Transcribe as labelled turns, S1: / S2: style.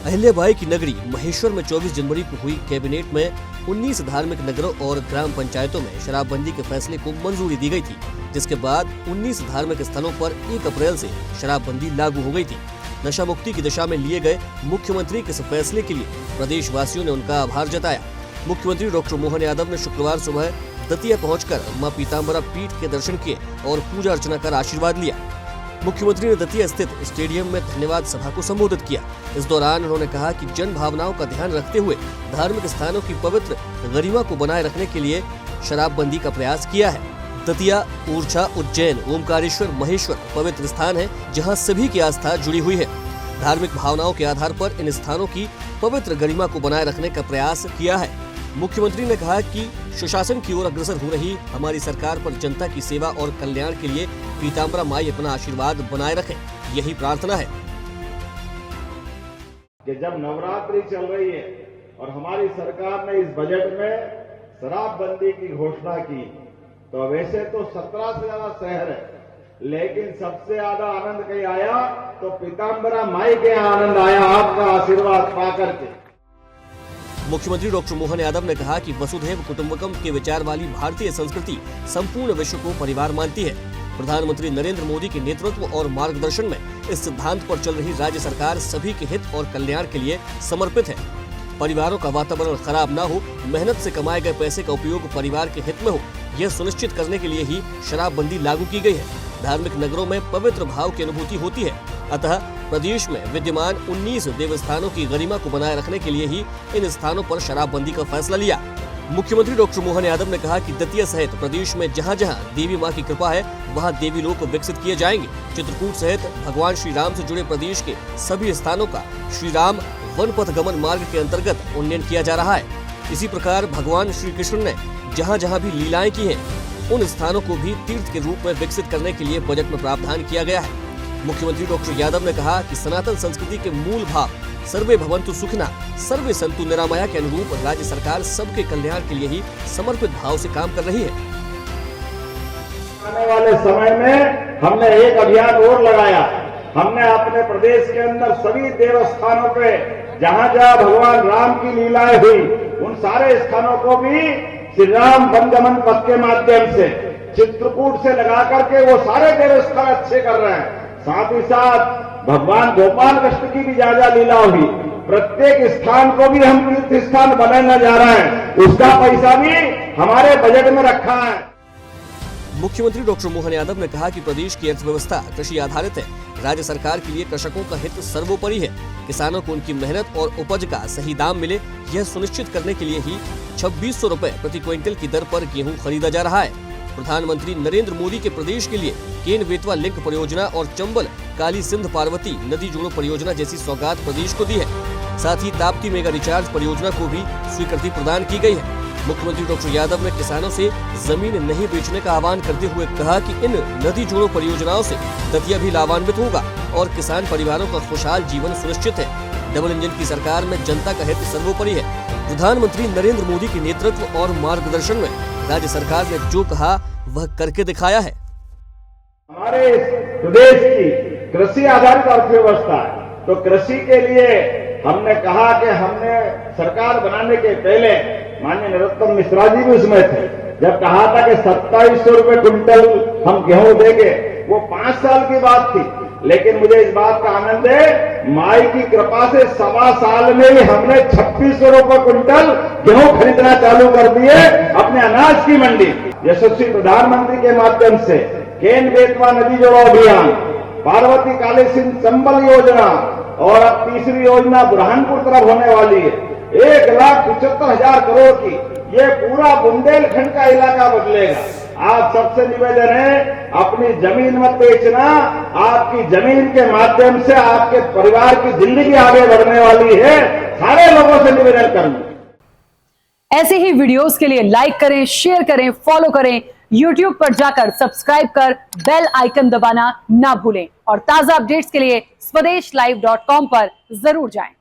S1: अहिल्याबाई की नगरी महेश्वर में 24 जनवरी को हुई कैबिनेट में 19 धार्मिक नगरों और ग्राम पंचायतों में शराबबंदी के फैसले को मंजूरी दी गई थी, जिसके बाद 19 धार्मिक स्थलों पर 1 अप्रैल से शराबबंदी लागू हो गई थी। नशा मुक्ति की दिशा में लिए गए मुख्यमंत्री के इस फैसले के लिए प्रदेशवासियों ने उनका आभार जताया। मुख्यमंत्री डॉक्टर मोहन यादव ने शुक्रवार सुबह दतिया पहुंचकर मां पीताम्बरा पीठ के दर्शन किए और पूजा अर्चना कर आशीर्वाद लिया। मुख्यमंत्री ने दतिया स्थित स्टेडियम में धन्यवाद सभा को संबोधित किया। इस दौरान उन्होंने कहा कि जन भावनाओं का ध्यान रखते हुए धार्मिक स्थानों की पवित्र गरिमा को बनाए रखने के लिए शराबबंदी का प्रयास किया है। दतिया, ओरछा, उज्जैन, ओमकारेश्वर, महेश्वर पवित्र स्थान है जहां सभी की आस्था जुड़ी हुई है। धार्मिक भावनाओं के आधार पर इन स्थानों की पवित्र गरिमा को बनाए रखने का प्रयास किया है। मुख्यमंत्री ने कहा कि सुशासन की ओर अग्रसर हो रही हमारी सरकार पर जनता की सेवा और कल्याण के लिए पीताम्बरा माई अपना आशीर्वाद बनाए रखें, यही प्रार्थना है।
S2: कि जब नवरात्रि चल रही है और हमारी सरकार ने इस बजट में शराबबंदी की घोषणा की, तो वैसे तो 17 से ज्यादा शहर है, लेकिन सबसे ज्यादा आनंद कहीं आया तो पीताम्बरा माई के आनंद आया आपका आशीर्वाद पाकर के।
S1: मुख्यमंत्री डॉक्टर मोहन यादव ने कहा कि वसुधैव कुटुंबकम के विचार वाली भारतीय संस्कृति संपूर्ण विश्व को परिवार मानती है। प्रधानमंत्री नरेंद्र मोदी के नेतृत्व और मार्गदर्शन में इस सिद्धांत पर चल रही राज्य सरकार सभी के हित और कल्याण के लिए समर्पित है। परिवारों का वातावरण खराब न हो, मेहनत से कमाए गए पैसे का उपयोग परिवार के हित में हो, यह सुनिश्चित करने के लिए ही शराबबंदी लागू की गई है। धार्मिक नगरों में पवित्र भाव की अनुभूति होती है, अतः प्रदेश में विद्यमान 19 देवस्थानों की गरिमा को बनाए रखने के लिए ही इन स्थानों पर शराबबंदी का फैसला लिया। मुख्यमंत्री डॉक्टर मोहन यादव ने कहा कि दतिया सहित प्रदेश में जहां जहां देवी मां की कृपा है वहां देवी लोक विकसित किए जाएंगे। चित्रकूट सहित भगवान श्री राम से जुड़े प्रदेश के सभी स्थानों का श्री राम वन पथ गमन मार्ग के अंतर्गत उन्नयन किया जा रहा है। इसी प्रकार भगवान श्री कृष्ण ने जहाँ जहाँ भी लीलाएं की हैं, उन स्थानों को भी तीर्थ के रूप में विकसित करने के लिए बजट में प्रावधान किया गया है। मुख्यमंत्री डॉक्टर यादव ने कहा कि सनातन संस्कृति के मूल भाव सर्वे भवन्तु सुखिनः, सर्वे सन्तु निरामया के अनुरूप राज्य सरकार सबके कल्याण के लिए ही समर्पित भाव से काम कर रही है।
S2: आने वाले समय में हमने एक अभियान और लगाया। हमने अपने प्रदेश के अंदर सभी देवस्थानों पे जहां जहां भगवान राम की लीलाएं हुई, उन सारे स्थानों को भी श्री राम वनगमन पथ के माध्यम से चित्रकूट से लगा करके वो सारे देवस्थान अच्छे कर रहे हैं। साथ ही साथ भगवान गोपाल कृष्ण की भी ज्यादा लीला हुई, प्रत्येक स्थान को भी हम तीर्थ स्थान बनाने जा रहे हैं, उसका पैसा भी हमारे बजट में रखा है।
S1: मुख्यमंत्री डॉक्टर मोहन यादव ने कहा कि प्रदेश की अर्थव्यवस्था कृषि आधारित है। राज्य सरकार के लिए कृषकों का हित सर्वोपरि है। किसानों को उनकी मेहनत और उपज का सही दाम मिले, यह सुनिश्चित करने के लिए ही 2600 रुपए प्रति क्विंटल की दर पर गेहूं खरीदा जा रहा है। प्रधानमंत्री नरेंद्र मोदी के प्रदेश के लिए केन बेतवा लिंक परियोजना और चंबल काली सिंध पार्वती नदी जोड़ो परियोजना जैसी सौगात प्रदेश को दी है। साथ ही ताप्ती मेगा रिचार्ज परियोजना को भी स्वीकृति प्रदान की गई है। मुख्यमंत्री डॉक्टर यादव ने किसानों से जमीन नहीं बेचने का आह्वान करते हुए कहा कि इन नदी जोड़ो परियोजनाओं से दतिया भी लाभान्वित होगा और किसान परिवारों का खुशहाल जीवन सुनिश्चित है। डबल इंजन की सरकार में जनता का हित सर्वोपरि है। प्रधानमंत्री नरेंद्र मोदी के नेतृत्व और मार्गदर्शन में राज्य सरकार ने जो कहा वह करके दिखाया है।
S2: हमारे प्रदेश की कृषि आधारित अर्थव्यवस्था है, तो कृषि के लिए हमने कहा कि हमने सरकार बनाने के पहले माननीय नरोत्तम मिश्रा जी भी उसमें थे, जब कहा था कि 2700 रुपए क्विंटल हम गेहूं देंगे, वो 5 साल की बात थी। लेकिन मुझे इस बात का आनंद है, माई की कृपा से 1.25 साल में ही हमने 2600 रुपए क्विंटल गेहूं खरीदना चालू कर दिए अपने अनाज की मंडी। यशस्वी प्रधानमंत्री के माध्यम से केन बेतवा नदी जोड़ो अभियान, पार्वती काली सिंध चंबल योजना और अब तीसरी योजना बुरहानपुर तरफ होने वाली है। 1,75,000 करोड़ की ये पूरा बुंदेलखंड का इलाका बदलेगा। आप सबसे निवेदन है, अपनी जमीन मत बेचना, आपकी जमीन के माध्यम से आपके परिवार की जिंदगी आगे बढ़ने वाली है। सारे लोगों से निवेदन करूंगा।
S3: ऐसे ही वीडियोस के लिए लाइक करें, शेयर करें, फॉलो करें। YouTube पर जाकर सब्सक्राइब कर बेल आइकन दबाना ना भूलें और ताजा अपडेट्स के लिए SwadeshLive.com पर जरूर जाएं।